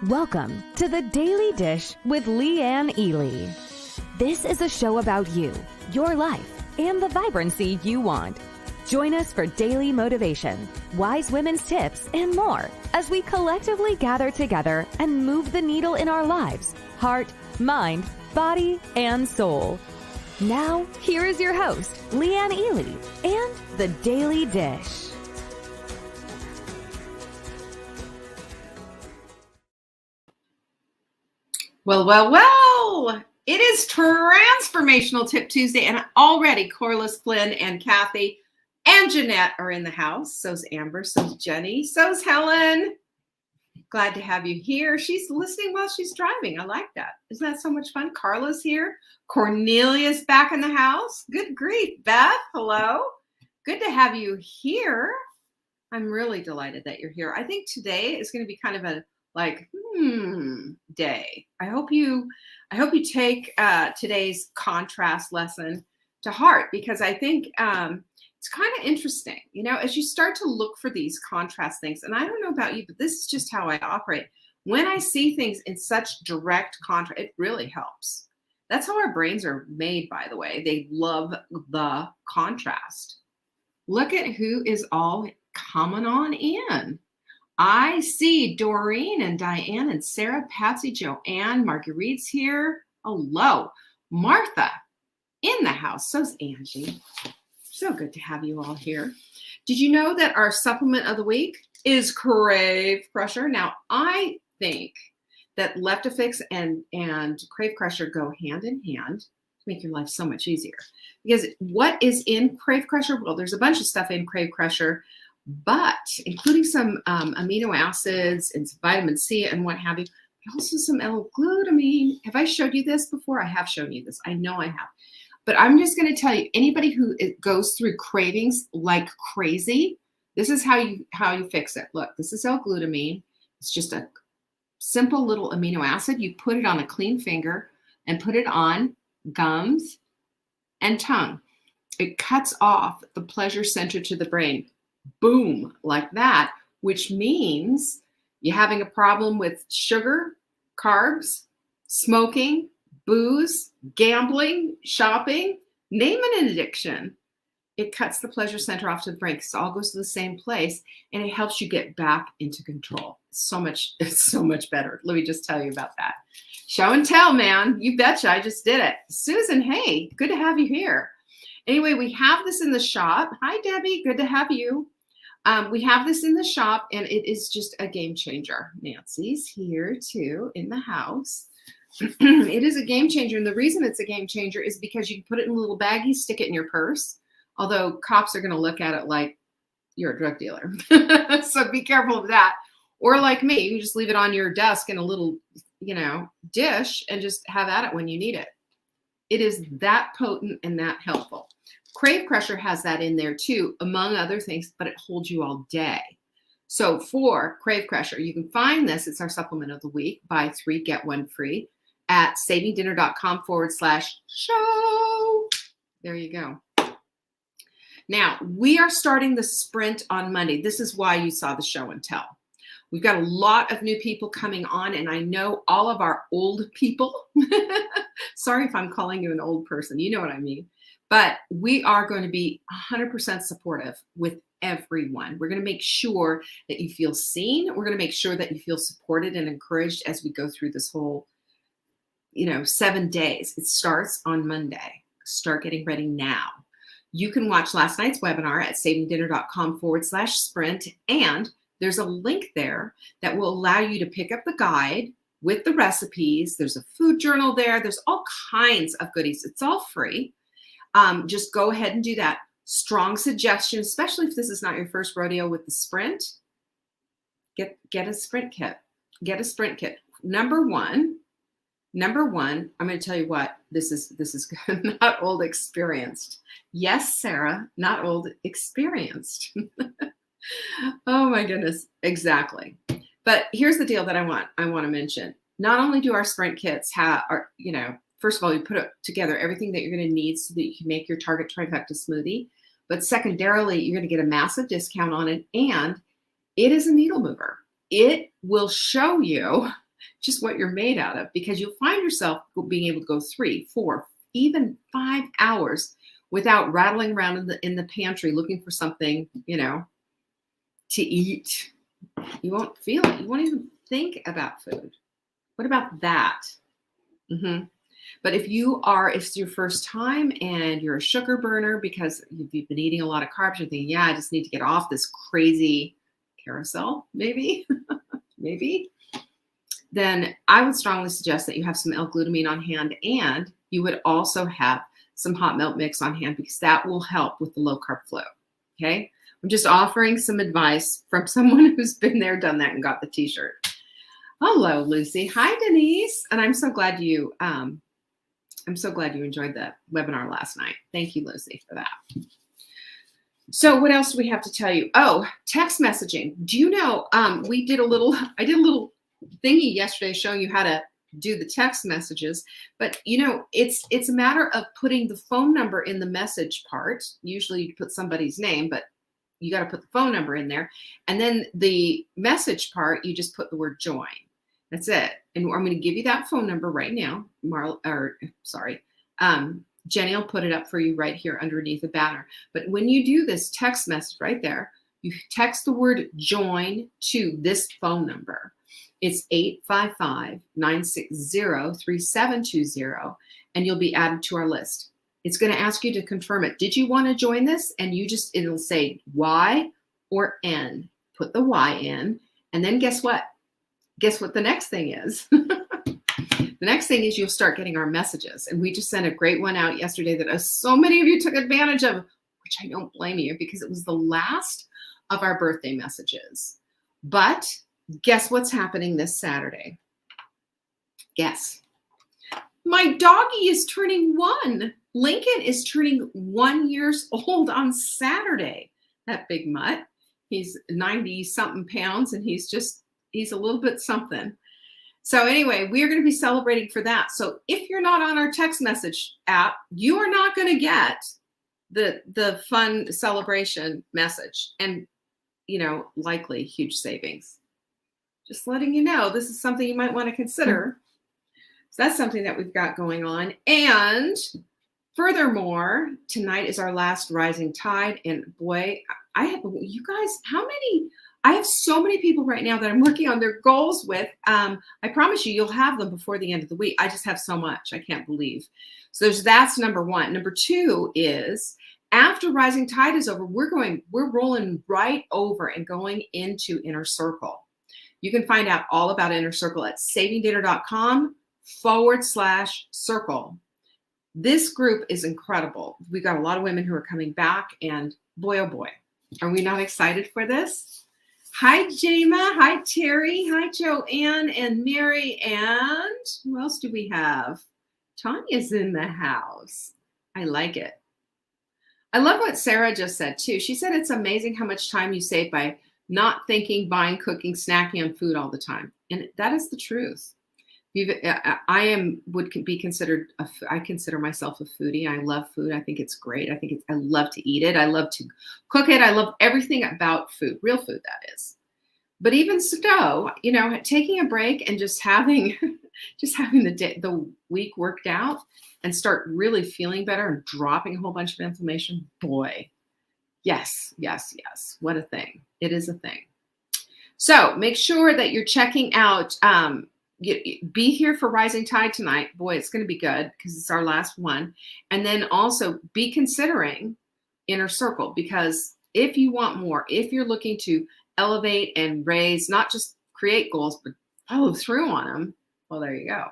Welcome to the Daily Dish with Leanne Ely. This is a show about you, your life, and the vibrancy you want. Join us for daily motivation, wise women's tips, and more as we collectively gather together and move the needle in our lives, heart, mind, body, and soul. Now, here is your host, Leanne Ely, and the Daily Dish. Well, it is Transformational Tip Tuesday, and already Corliss, Flynn, and Kathy, and Jeanette are in the house. So's Amber, so's Jenny, so's Helen. Glad to have you here. She's listening while she's driving. I like that. Isn't that so much fun? Carla's here. Cornelia's back in the house. Good grief. Beth, hello. Good to have you here. I'm really delighted that you're here. I think today is going to be kind of a day. I hope you take today's contrast lesson to heart, because I think it's kind of interesting, as you start to look for these contrast things. And I don't know about you, but this is just how I operate. When I see things in such direct contrast, it really helps. That's how our brains are made, by the way. They love the contrast. Look at who is all coming on in. I see Doreen and Diane and Sarah, Patsy, Joanne, Marguerite's here. Hello. Martha in the house. So's Angie. So good to have you all here. Did you know that our supplement of the week is Crave Crusher? Now, I think that Leptofix and Crave Crusher go hand in hand to make your life so much easier. Because what is in Crave Crusher? Well, there's a bunch of stuff in Crave Crusher, but including some amino acids and some vitamin C and what have you, but also some L-glutamine. Have I showed you this before? I have shown you this. I know I have. But I'm just going to tell you, anybody who goes through cravings like crazy, this is how you fix it. Look, this is L-glutamine. It's just a simple little amino acid. You put it on a clean finger and put it on gums and tongue. It cuts off the pleasure center to the brain. Boom, like that, which means you're having a problem with sugar, carbs, smoking, booze, gambling, shopping, name an addiction. It cuts the pleasure center off to the brain because it all goes to the same place, and it helps you get back into control. It's so much better. Let me just tell you about that. Show and tell, man. You betcha. I just did it. Susan, hey, good to have you here. Anyway, we have this in the shop. Hi, Debbie. Good to have you. We have this in the shop, and it is just a game changer. Nancy's here, too, in the house. It is a game changer, and the reason it's a game changer is because you can put it in a little baggie, stick it in your purse, although cops are going to look at it like you're a drug dealer. So be careful of that. Or like me, you just leave it on your desk in a little, dish and just have at it when you need it. It is that potent and that helpful. Crave Crusher has that in there too, among other things, but it holds you all day. So for Crave Crusher, you can find this. It's our supplement of the week. Buy 3, get 1 free at savingdinner.com/show. There you go. Now, we are starting the sprint on Monday. This is why you saw the show and tell. We've got a lot of new people coming on, and I know all of our old people. Sorry if I'm calling you an old person. You know what I mean. But we are going to be 100% supportive with everyone. We're going to make sure that you feel seen. We're going to make sure that you feel supported and encouraged as we go through this whole, 7 days. It starts on Monday. Start getting ready now. You can watch last night's webinar at savingdinner.com/sprint. And there's a link there that will allow you to pick up the guide with the recipes. There's a food journal there. There's all kinds of goodies. It's all free. Just go ahead and do that. Strong suggestion, especially if this is not your first rodeo with the sprint. Get a sprint kit. Get a sprint kit. Number one, I'm going to tell you what, this is not old, experienced. Yes, Sarah, not old, experienced. Oh my goodness, exactly. But here's the deal that I want to mention. Not only do our sprint kits first of all, you put together everything that you're going to need so that you can make your Target Trifecta smoothie. But secondarily, you're going to get a massive discount on it, and it is a needle mover. It will show you just what you're made out of, because you'll find yourself being able to go 3, 4, even 5 hours without rattling around in the pantry looking for something, to eat. You won't feel it. You won't even think about food. What about that? But if it's your first time and you're a sugar burner because you've been eating a lot of carbs, you're thinking, yeah, I just need to get off this crazy carousel, maybe, maybe, then I would strongly suggest that you have some L-glutamine on hand, and you would also have some hot milk mix on hand, because that will help with the low carb flow. Okay. I'm just offering some advice from someone who's been there, done that, and got the t-shirt. Hello, Lucy. Hi, Denise. And I'm so glad you enjoyed the webinar last night. Thank you, Lucy, for that. So what else do we have to tell you? Oh, text messaging. Do you know, I did a little thingy yesterday showing you how to do the text messages, but it's a matter of putting the phone number in the message part. Usually you put somebody's name, but you got to put the phone number in there. And then the message part, you just put the word join. That's it. And I'm going to give you that phone number right now. Jenny will put it up for you right here underneath the banner. But when you do this text message right there, you text the word join to this phone number. It's 855-960-3720, and you'll be added to our list. It's going to ask you to confirm it. Did you want to join this? And it'll say Y or N. Put the Y in, and then guess what? Guess what the next thing is? The next thing is you'll start getting our messages. And we just sent a great one out yesterday that so many of you took advantage of, which I don't blame you, because it was the last of our birthday messages. But guess what's happening this Saturday? Guess. My doggie is turning 1. Lincoln is turning 1 year old on Saturday. That big mutt. He's 90-something pounds, and he's a little bit something. So anyway, we're going to be celebrating for that. So if you're not on our text message app, you are not going to get the fun celebration message, and likely huge savings. Just letting you know, this is something you might want to consider. So that's something that we've got going on. And furthermore, tonight is our last Rising Tide. And boy, I have so many people right now that I'm working on their goals with. I promise you'll have them before the end of the week. I just have so much. I can't believe. So that's number 1. Number 2 is, after Rising Tide is over, we're rolling right over and going into Inner Circle. You can find out all about Inner Circle at savingdinner.com/circle. This group is incredible. We've got a lot of women who are coming back, and boy, oh boy, are we not excited for this? Hi, Jama. Hi, Terry. Hi, Joanne and Mary. And who else do we have? Tanya's in the house. I like it. I love what Sarah just said, too. She said it's amazing how much time you save by not thinking, buying, cooking, snacking on food all the time. And that is the truth. I consider myself a foodie. I love food. I think it's great. I love to eat it. I love to cook it. I love everything about food, real food, that is. But even so, taking a break and just having the week worked out and start really feeling better and dropping a whole bunch of inflammation, boy, yes. What a thing. It is a thing. So make sure that you're checking out, be here for Rising Tide tonight. Boy, it's going to be good because it's our last one. And then also be considering Inner Circle, because if you want more, if you're looking to elevate and raise, not just create goals, but follow through on them, well, there you go.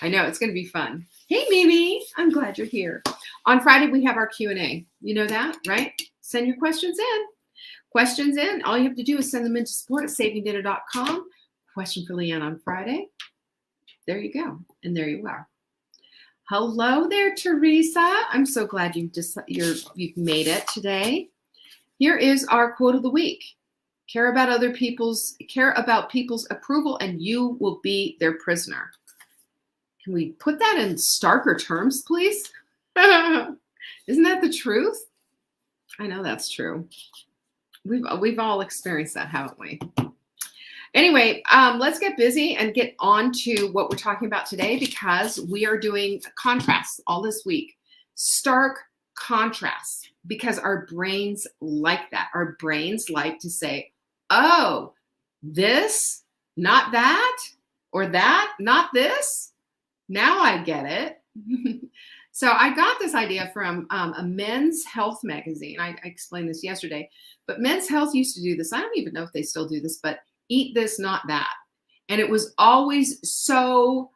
I know it's going to be fun. Hey, Mimi, I'm glad you're here. On Friday, we have our Q&A. You know that, right? Send your questions in. All you have to do is send them in to support@savingdinner.com. Question for Leanne on Friday. There you go. And there you are. Hello there, Teresa. I'm so glad you've made it today. Here is our quote of the week. Care about people's approval, and you will be their prisoner. Can we put that in starker terms, please? Isn't that the truth? I know that's true. We've all experienced that, haven't we? Anyway, let's get busy and get on to what we're talking about today, because we are doing contrasts all this week. Stark contrasts, because our brains like that. Our brains like to say, oh, this, not that, or that, not this. Now I get it. So I got this idea from a Men's Health magazine. I explained this yesterday, but Men's Health used to do this. I don't even know if they still do this, but eat this, not that. And it was always so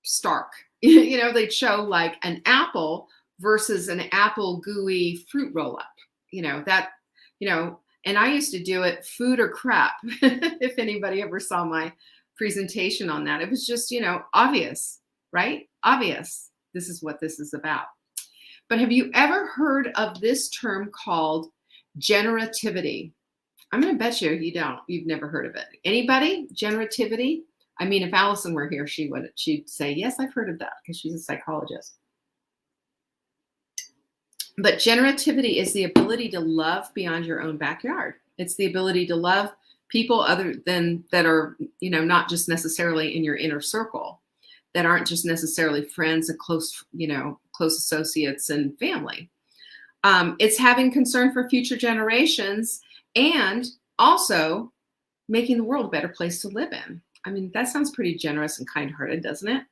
stark. They'd show like an apple versus an apple gooey fruit roll up, and I used to do it food or crap. If anybody ever saw my presentation on that, it was just, obvious, right? Obvious. This is what this is about. But have you ever heard of this term called generativity? I'm going to bet you don't. You've never heard of it. Anybody? Generativity? I mean, if Allison were here, she'd say, yes, I've heard of that, because she's a psychologist. But generativity is the ability to love beyond your own backyard. It's the ability to love people other than that are, not just necessarily in your inner circle, that aren't just necessarily friends and close associates and family. It's having concern for future generations, and also making the world a better place to live in. I mean, that sounds pretty generous and kind-hearted, doesn't it?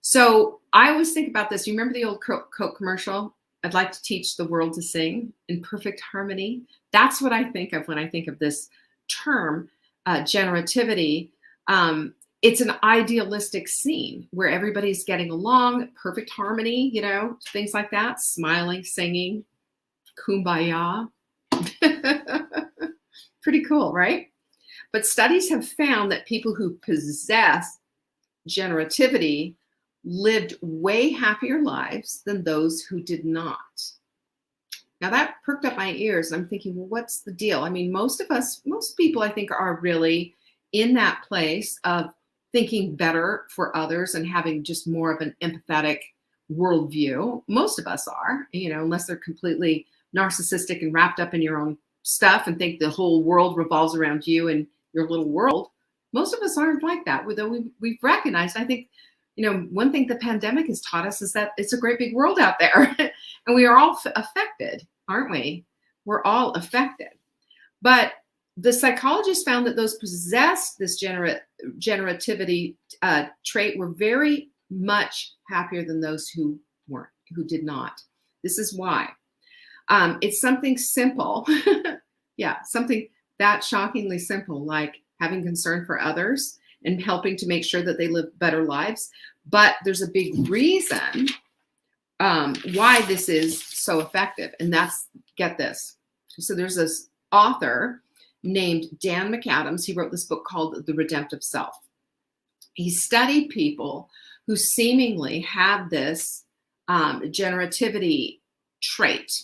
So I always think about this. You remember the old Coke commercial? I'd like to teach the world to sing in perfect harmony. That's what I think of when I think of this term, generativity. It's an idealistic scene where everybody's getting along, perfect harmony, things like that, smiling, singing, kumbaya. Pretty cool, right? But studies have found that people who possess generativity lived way happier lives than those who did not. Now that perked up my ears. I'm thinking, well, what's the deal? I mean, most people I think are really in that place of thinking better for others and having just more of an empathetic worldview. Most of us are, unless they're completely narcissistic and wrapped up in your own stuff and think the whole world revolves around you and your little world. Most of us aren't like that, though we've recognized, I think, one thing the pandemic has taught us is that it's a great big world out there and we are all affected, aren't we? We're all affected. But the psychologists found that those possessed this generativity trait were very much happier than those who did not. This is why. It's something simple. Yeah, something that shockingly simple, like having concern for others and helping to make sure that they live better lives. But there's a big reason why this is so effective. And that's, get this. So there's this author named Dan McAdams. He wrote this book called The Redemptive Self. He studied people who seemingly had this generativity trait.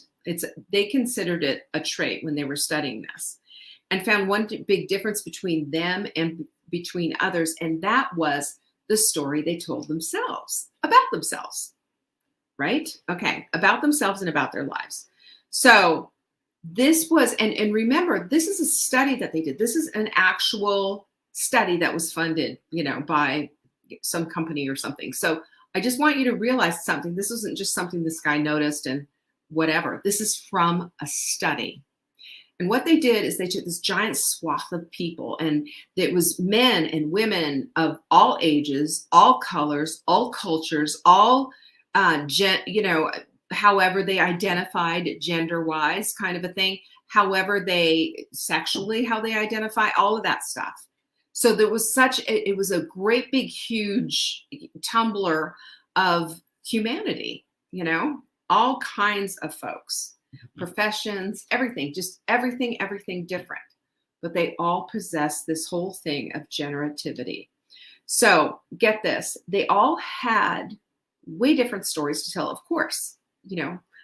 They considered it a trait when they were studying this, and found one big difference between them and between others. And that was the story they told themselves about themselves, right? Okay, about themselves and about their lives. So this was, and remember, this is a study that they did. This is an actual study that was funded, by some company or something. So I just want you to realize something. This isn't just something this guy noticed and whatever. This is from a study. And what they did is they took this giant swath of people, and it was men and women of all ages, all colors, all cultures, all, however they identified gender-wise, kind of a thing, however they sexually, how they identify, all of that stuff. So there was it was a great big, huge tumbler of humanity, all kinds of folks. Professions, everything, just everything different. But they all possess this whole thing of generativity. So get this, they all had way different stories to tell, of course.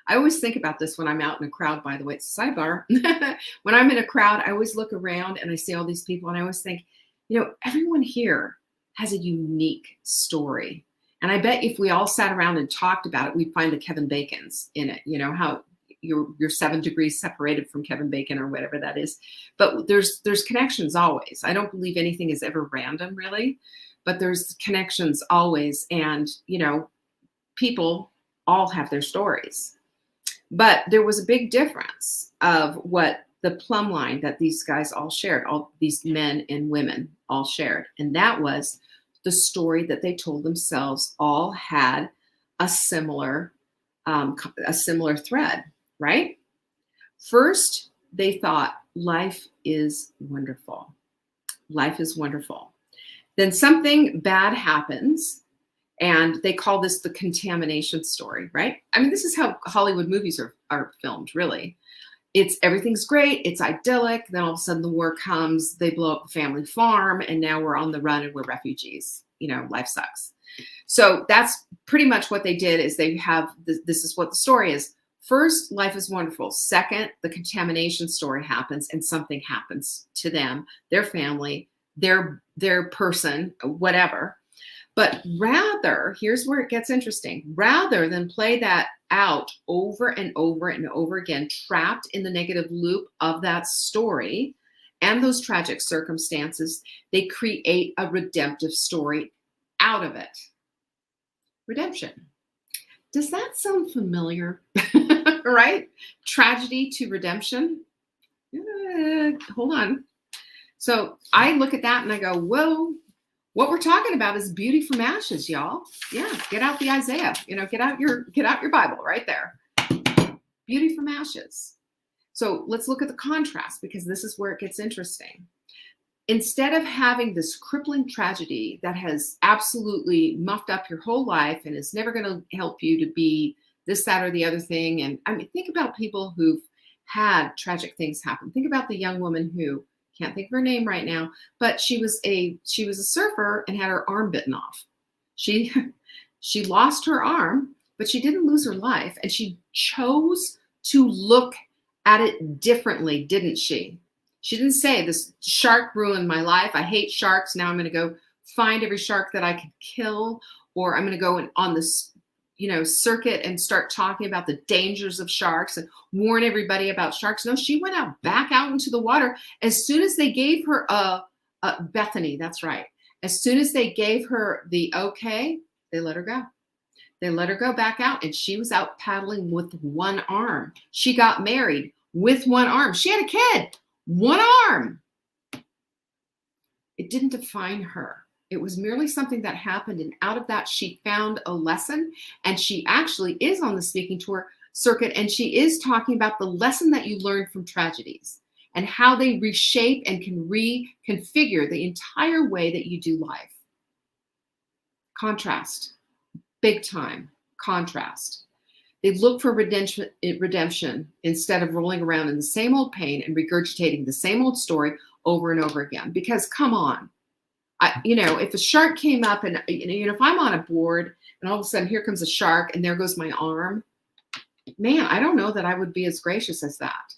I always think about this when I'm out in a crowd, by the way, it's a sidebar. When I'm in a crowd, I always look around and I see all these people and I always think, everyone here has a unique story. And I bet if we all sat around and talked about it, we'd find the Kevin Bacons in it, how you're 7 degrees separated from Kevin Bacon or whatever that is. But there's connections always. I don't believe anything is ever random, really, but there's connections always. And, people all have their stories. But there was a big difference of what the plumb line that these guys all shared, all these men and women all shared. And that was the story that they told themselves all had a similar thread, right? First, they thought life is wonderful. Life is wonderful. Then something bad happens, and they call this the contamination story, right? I mean, this is how Hollywood movies are filmed, really. Everything's great, it's idyllic, then all of a sudden the war comes, they blow up the family farm, and now we're on the run and we're refugees. Life sucks. So that's pretty much what they did. Is they have this is what the story is. First, life is wonderful. Second, the contamination story happens and something happens to them, their family, their person, whatever. But rather, here's where it gets interesting. Rather than play that out over and over and over again, trapped in the negative loop of that story and those tragic circumstances, they create a redemptive story out of it. Redemption. Does that sound familiar? Right? Tragedy to redemption. Hold on. So I look at that and I go, whoa, what we're talking about is beauty from ashes, y'all. Yeah, get out the Isaiah, get out your Bible right there. Beauty from ashes. So let's look at the contrast, because this is where it gets interesting. Instead of having this crippling tragedy that has absolutely muffed up your whole life and is never going to help you to be this, that, or the other thing. And I mean, think about people who've had tragic things happen. Think about the young woman who, can't think of her name right now, but she was a surfer and had her arm bitten off. She lost her arm, but she didn't lose her life. And she chose to look at it differently, didn't she? She didn't say, this shark ruined my life. I hate sharks. Now I'm going to go find every shark that I could kill, or I'm going to go on this, circuit and start talking about the dangers of sharks and warn everybody about sharks. No, she went back out into the water. As soon as they gave her Bethany, that's right. As soon as they gave her the okay, they let her go. They let her go back out, and she was out paddling with one arm. She got married with one arm. She had a kid, one arm. It didn't define her. It was merely something that happened, and out of that, she found a lesson, and she actually is on the speaking tour circuit, and she is talking about the lesson that you learned from tragedies and how they reshape and can reconfigure the entire way that you do life. Contrast, big time contrast. They look for redemption instead of rolling around in the same old pain and regurgitating the same old story over and over again. Because come on. If a shark came up and, if I'm on a board and all of a sudden here comes a shark and there goes my arm, man, I don't know that I would be as gracious as that.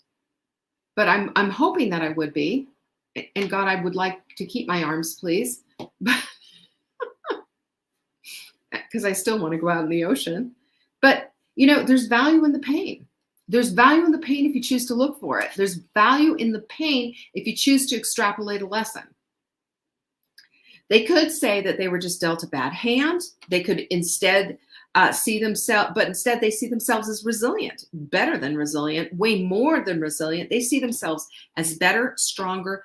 But I'm hoping that I would be. And God, I would like to keep my arms, please. Because I still want to go out in the ocean. But, there's value in the pain. There's value in the pain if you choose to look for it. There's value in the pain if you choose to extrapolate a lesson. They could say that they were just dealt a bad hand. They could instead see themselves, but instead they see themselves as resilient, better than resilient, way more than resilient. They see themselves as better, stronger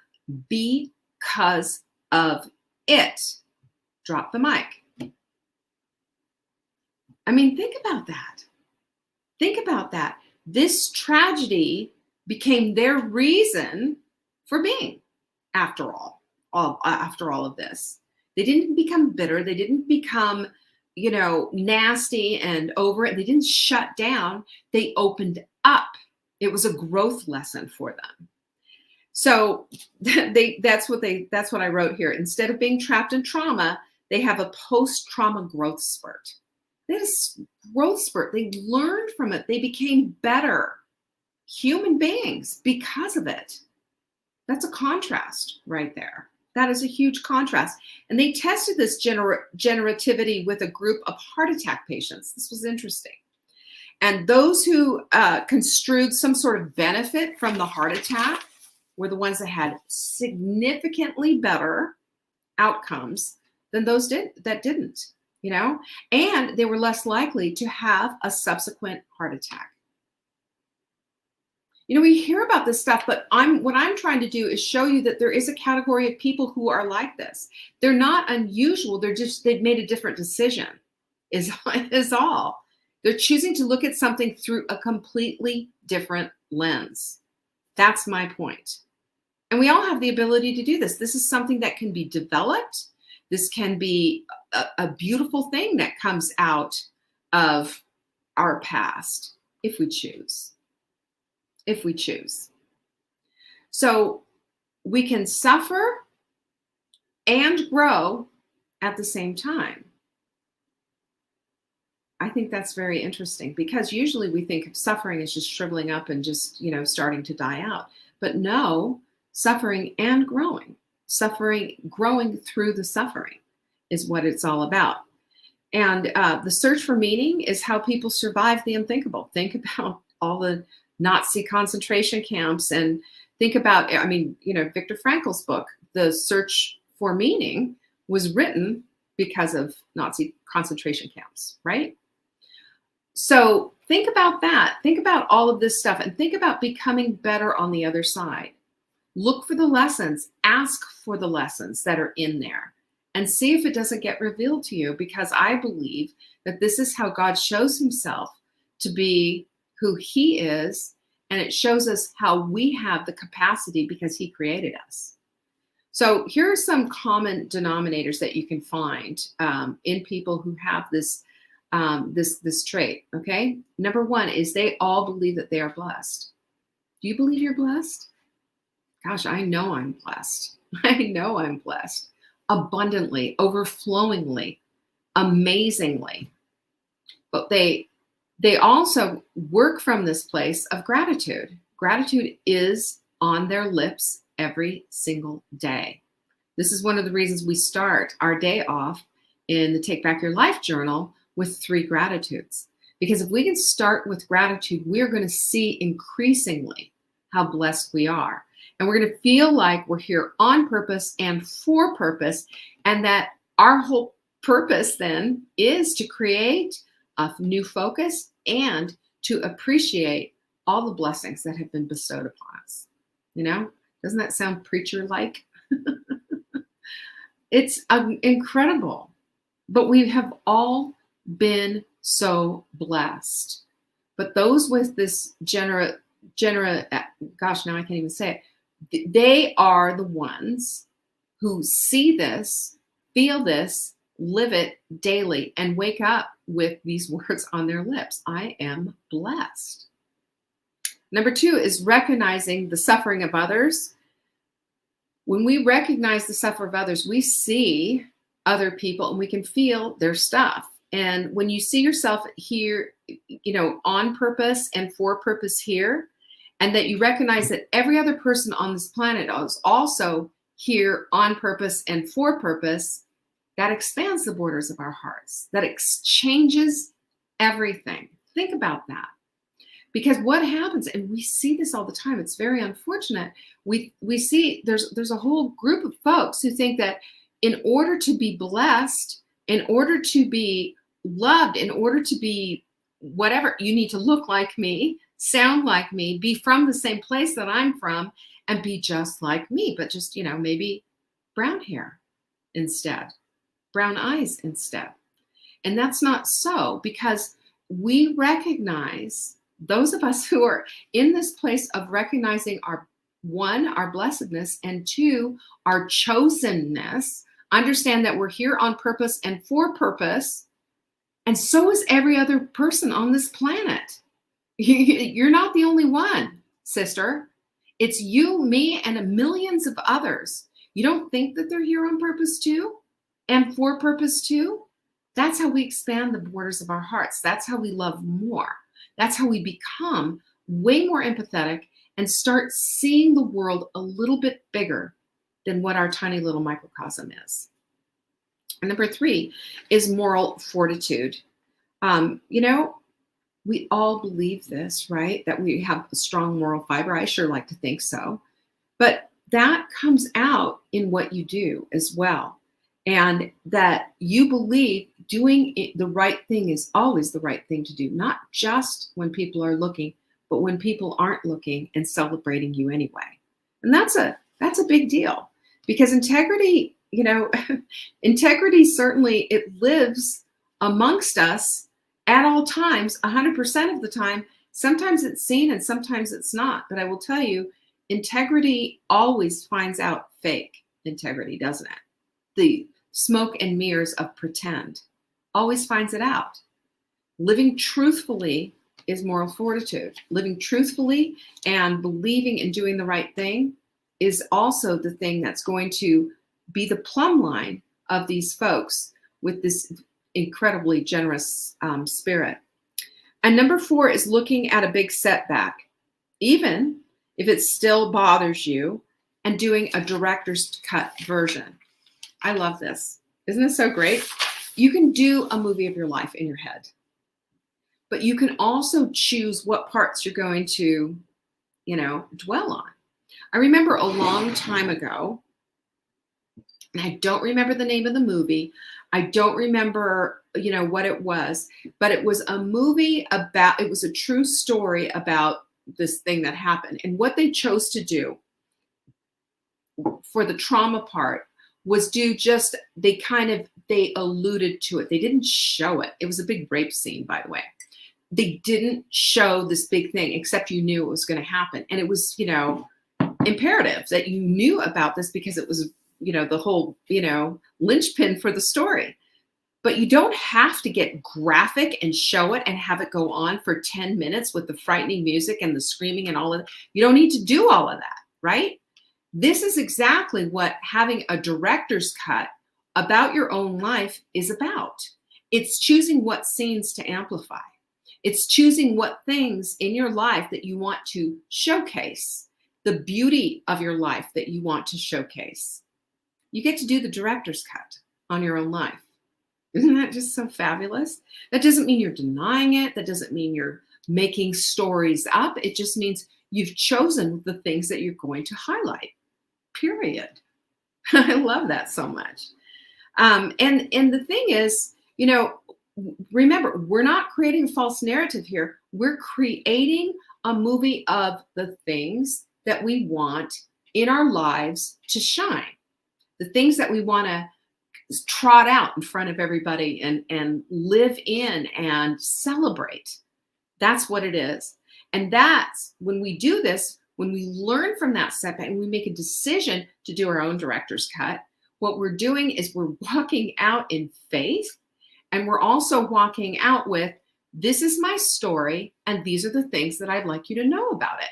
because of it. Drop the mic. I mean, think about that. Think about that. This tragedy became their reason for being, after all of this. They didn't become bitter. They didn't become, nasty and over it. They didn't shut down. They opened up. It was a growth lesson for them. So that's what I wrote here. Instead of being trapped in trauma, they have a post-trauma growth spurt. They had a growth spurt. They learned from it. They became better human beings because of it. That's a contrast right there. That is a huge contrast. And they tested this generativity with a group of heart attack patients. This was interesting. And those who construed some sort of benefit from the heart attack were the ones that had significantly better outcomes than those that didn't, and they were less likely to have a subsequent heart attack. We hear about this stuff, but what I'm trying to do is show you that there is a category of people who are like this. They're not unusual. They've made a different decision is all. They're choosing to look at something through a completely different lens. That's my point. And we all have the ability to do this. This is something that can be developed. This can be a beautiful thing that comes out of our past if we choose. If we choose. So we can suffer and grow at the same time. I think that's very interesting because usually we think of suffering as just shriveling up and just, starting to die out. But no, suffering and growing. Growing through the suffering is what it's all about. And the search for meaning is how people survive the unthinkable. Think about all the Nazi concentration camps and think about, Viktor Frankl's book, The Search for Meaning, was written because of Nazi concentration camps, right? So think about that. Think about all of this stuff and think about becoming better on the other side. Look for the lessons, ask for the lessons that are in there and see if it doesn't get revealed to you, because I believe that this is how God shows himself to be who he is, and it shows us how we have the capacity because he created us. So here are some common denominators that you can find in people who have this trait, okay? Number one is they all believe that they are blessed. Do you believe you're blessed? Gosh, I know I'm blessed. I know I'm blessed. Abundantly, overflowingly, amazingly. But they also work from this place of gratitude. Gratitude is on their lips every single day. This is one of the reasons we start our day off in the Take Back Your Life journal with 3 gratitudes. Because if we can start with gratitude, we're going to see increasingly how blessed we are. And we're going to feel like we're here on purpose and for purpose, and that our whole purpose then is to create a new focus and to appreciate all the blessings that have been bestowed upon us. Doesn't that sound preacher-like? It's incredible. But we have all been so blessed. But those with this gosh, now I can't even say it. They are the ones who see this, feel this, live it daily, and wake up with these words on their lips. I am blessed. Number 2 is recognizing the suffering of others. When we recognize the suffering of others, we see other people and we can feel their stuff. And when you see yourself here, on purpose and for purpose here, and that you recognize that every other person on this planet is also here on purpose and for purpose, that expands the borders of our hearts. That changes everything. Think about that. Because what happens, and we see this all the time, it's very unfortunate. We see there's a whole group of folks who think that in order to be blessed, in order to be loved, in order to be whatever, you need to look like me, sound like me, be from the same place that I'm from, and be just like me, but just, maybe brown hair instead, brown eyes instead. And that's not so, because we recognize, those of us who are in this place of recognizing our blessedness, and 2, our chosenness, understand that we're here on purpose and for purpose, and so is every other person on this planet. You're not the only one, sister. It's you, me, and millions of others. You don't think that they're here on purpose too and for purpose too? That's how we expand the borders of our hearts. That's how we love more. That's how we become way more empathetic and start seeing the world a little bit bigger than what our tiny little microcosm is. And number 3 is moral fortitude. we all believe this, right? That we have a strong moral fiber. I sure like to think so. But that comes out in what you do as well. And that you believe doing the right thing is always the right thing to do, not just when people are looking, but when people aren't looking and celebrating you anyway. And that's a big deal, because integrity, integrity certainly, it lives amongst us at all times, 100% of the time. Sometimes it's seen and sometimes it's not. But I will tell you, integrity always finds out fake integrity, doesn't it? The smoke and mirrors of pretend always finds it out. Living truthfully is moral fortitude. Living truthfully and believing and doing the right thing is also the thing that's going to be the plumb line of these folks with this incredibly generous spirit. And number 4 is looking at a big setback, even if it still bothers you, and doing a director's cut version. I love this. Isn't this so great? You can do a movie of your life in your head, but you can also choose what parts you're going to, dwell on. I remember a long time ago, and I don't remember the name of the movie. I don't remember, what it was, but it was a movie about, it was a true story about this thing that happened. And what they chose to do for the trauma part was they alluded to it. They didn't show it. It was a big rape scene, by the way. They didn't show this big thing, except you knew it was going to happen. And it was, imperative that you knew about this, because it was, the whole, linchpin for the story. But you don't have to get graphic and show it and have it go on for 10 minutes with the frightening music and the screaming and all of that. You don't need to do all of that, right? This is exactly what having a director's cut about your own life is about. It's choosing what scenes to amplify. It's choosing what things in your life that you want to showcase, the beauty of your life that you want to showcase. You get to do the director's cut on your own life. Isn't that just so fabulous? That doesn't mean you're denying it. That doesn't mean you're making stories up. It just means you've chosen the things that you're going to highlight, period. I love that so much. And the thing is, remember, we're not creating a false narrative here. We're creating a movie of the things that we want in our lives to shine, the things that we want to trot out in front of everybody and live in and celebrate. That's what it is. And that's when we do this, when we learn from that setback and we make a decision to do our own director's cut, what we're doing is we're walking out in faith, and we're also walking out with, this is my story, and these are the things that I'd like you to know about it.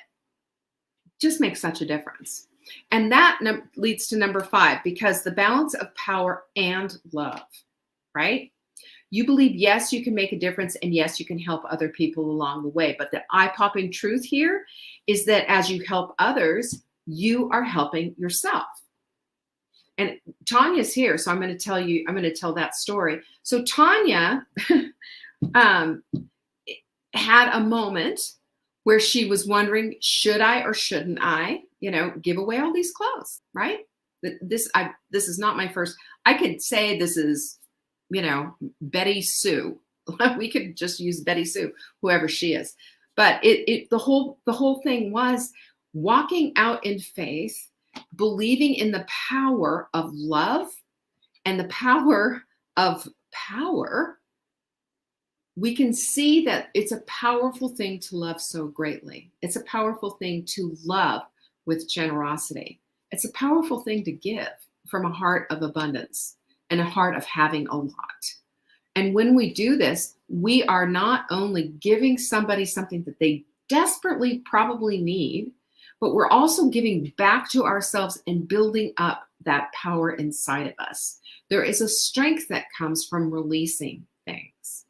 Just makes such a difference. And that leads to number 5, because the balance of power and love, right? You believe, yes, you can make a difference, and yes, you can help other people along the way. But the eye-popping truth here is that as you help others, you are helping yourself. And Tanya's here, so I'm going to tell that story. So Tanya had a moment where she was wondering, should I or shouldn't I, give away all these clothes, right? This is not my first. I could say this is, Betty Sue. We could just use Betty Sue, whoever she is. But the whole thing was walking out in faith, believing in the power of love and the power of power. We can see that it's a powerful thing to love so greatly. It's a powerful thing to love with generosity. It's a powerful thing to give from a heart of abundance and a heart of having a lot. And when we do this, we are not only giving somebody something that they desperately probably need, but we're also giving back to ourselves and building up that power inside of us. There is a strength that comes from releasing things,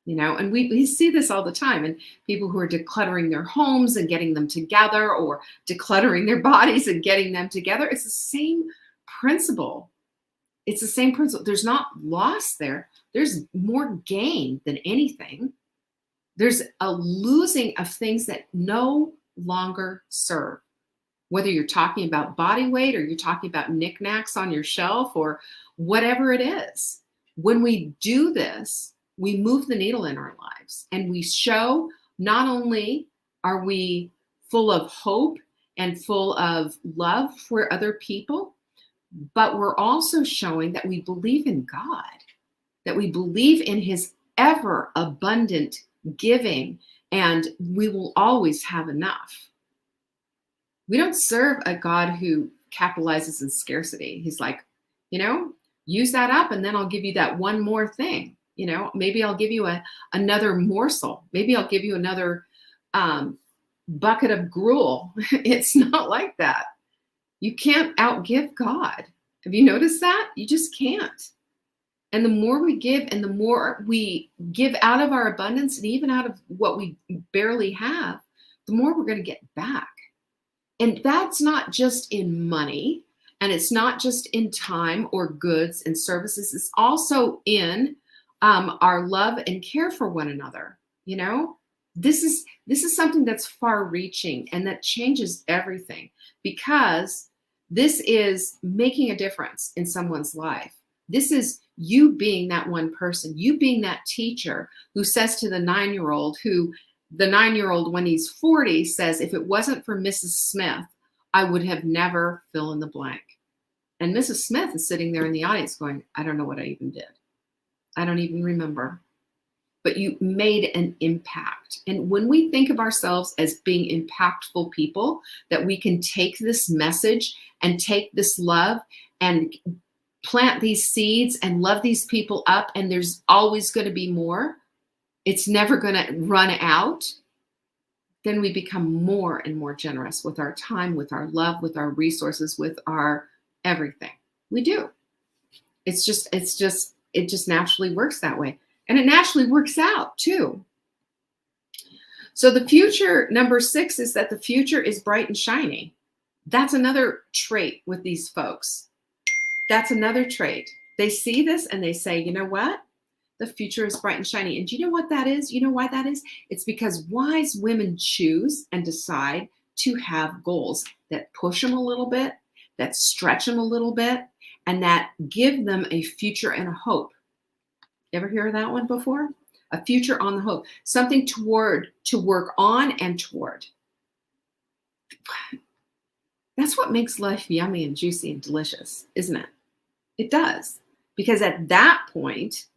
and we see this all the time. And people who are decluttering their homes and getting them together, or decluttering their bodies and getting them together, it's the same principle. It's the same principle. There's not loss there. There's more gain than anything. There's a losing of things that no longer serve. Whether you're talking about body weight or you're talking about knickknacks on your shelf or whatever it is. When we do this, we move the needle in our lives and we show not only are we full of hope and full of love for other people, but we're also showing that we believe in God, that we believe in his ever abundant giving, and we will always have enough. We don't serve a God who capitalizes in scarcity. He's like, use that up and then I'll give you that one more thing. Maybe I'll give you another morsel. Maybe I'll give you another bucket of gruel. It's not like that. You can't outgive God. Have you noticed that? You just can't. And the more we give and the more we give out of our abundance and even out of what we barely have, the more we're going to get back. And that's not just in money, and it's not just in time or goods and services. It's also in our love and care for one another. This is something that's far-reaching and that changes everything, because this is making a difference in someone's life. This is you being that one person, you being that teacher who says to the 9-year-old the 9-year-old, when he's 40, says, if it wasn't for Mrs. Smith, I would have never fill in the blank. And Mrs. Smith is sitting there in the audience going, I don't know what I even did. I don't even remember. But you made an impact. And when we think of ourselves as being impactful people, that we can take this message and take this love and plant these seeds and love these people up, and there's always going to be more. It's never going to run out. Then we become more and more generous with our time, with our love, with our resources, with our everything. We do. It just naturally works that way. And it naturally works out too. So the future, number 6, is that the future is bright and shiny. That's another trait with these folks. That's another trait. They see this and they say, you know what? The future is bright and shiny. And do you know what that is? You know why that is? It's because wise women choose and decide to have goals that push them a little bit, that stretch them a little bit, and that give them a future and a hope. Ever hear of that one before? A future on the hope. Something to work on and toward. That's what makes life yummy and juicy and delicious, isn't it? It does. Because at that point,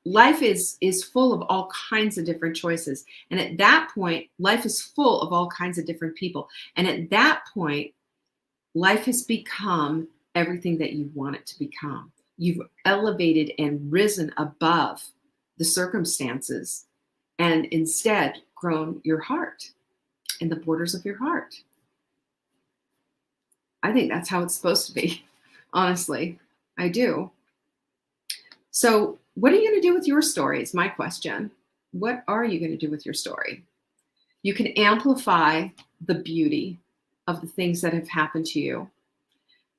life is full of all kinds of different choices. And at that point, life is full of all kinds of different people. And at that point, life has become everything that you want it to become. You've elevated and risen above the circumstances and instead grown your heart and the borders of your heart. I think that's how it's supposed to be. Honestly, I do. So what are you going to do with your story is my question. What are you going to do with your story? You can amplify the beauty of the things that have happened to you.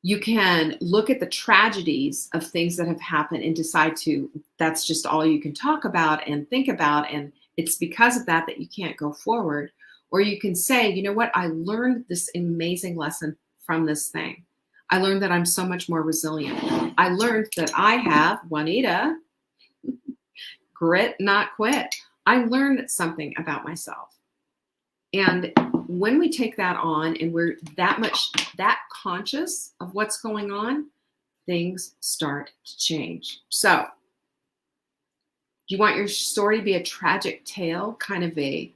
You can look at the tragedies of things that have happened and decide that's just all you can talk about and think about. And it's because of that you can't go forward. Or you can say, you know what? I learned this amazing lesson from this thing. I learned that I'm so much more resilient. I learned that I have, Juanita, grit, not quit. I learned something about myself. And when we take that on and we're that conscious of what's going on, things start to change. So do you want your story to be a tragic tale, kind of a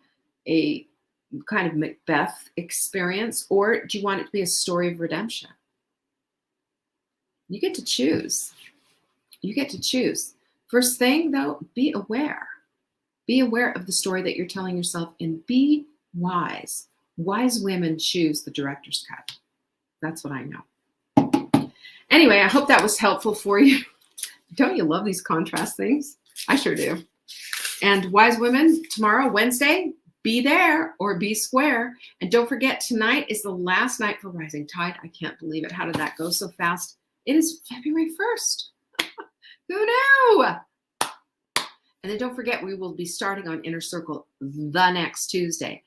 kind of Macbeth experience, or do you want it to be a story of redemption? You get to choose. You get to choose. First thing, though, be aware. Be aware of the story that you're telling yourself and be wise. Wise women choose the director's cut. That's what I know. Anyway, I hope that was helpful for you. Don't you love these contrast things? I sure do. And wise women, tomorrow, Wednesday, be there or be square. And don't forget, tonight is the last night for Rising Tide. I can't believe it. How did that go so fast? It is February 1st. Who knew? And then don't forget, we will be starting on Inner Circle the next Tuesday.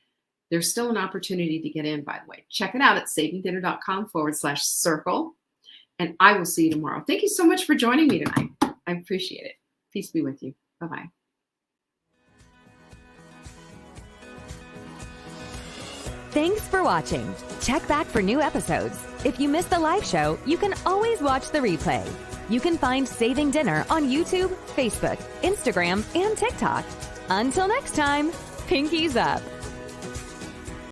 There's still an opportunity to get in, by the way. Check it out at savingdinner.com/circle. And I will see you tomorrow. Thank you so much for joining me tonight. I appreciate it. Peace be with you. Bye-bye. Thanks for watching. Check back for new episodes. If you missed the live show, you can always watch the replay. You can find Saving Dinner on YouTube, Facebook, Instagram, and TikTok. Until next time, pinkies up.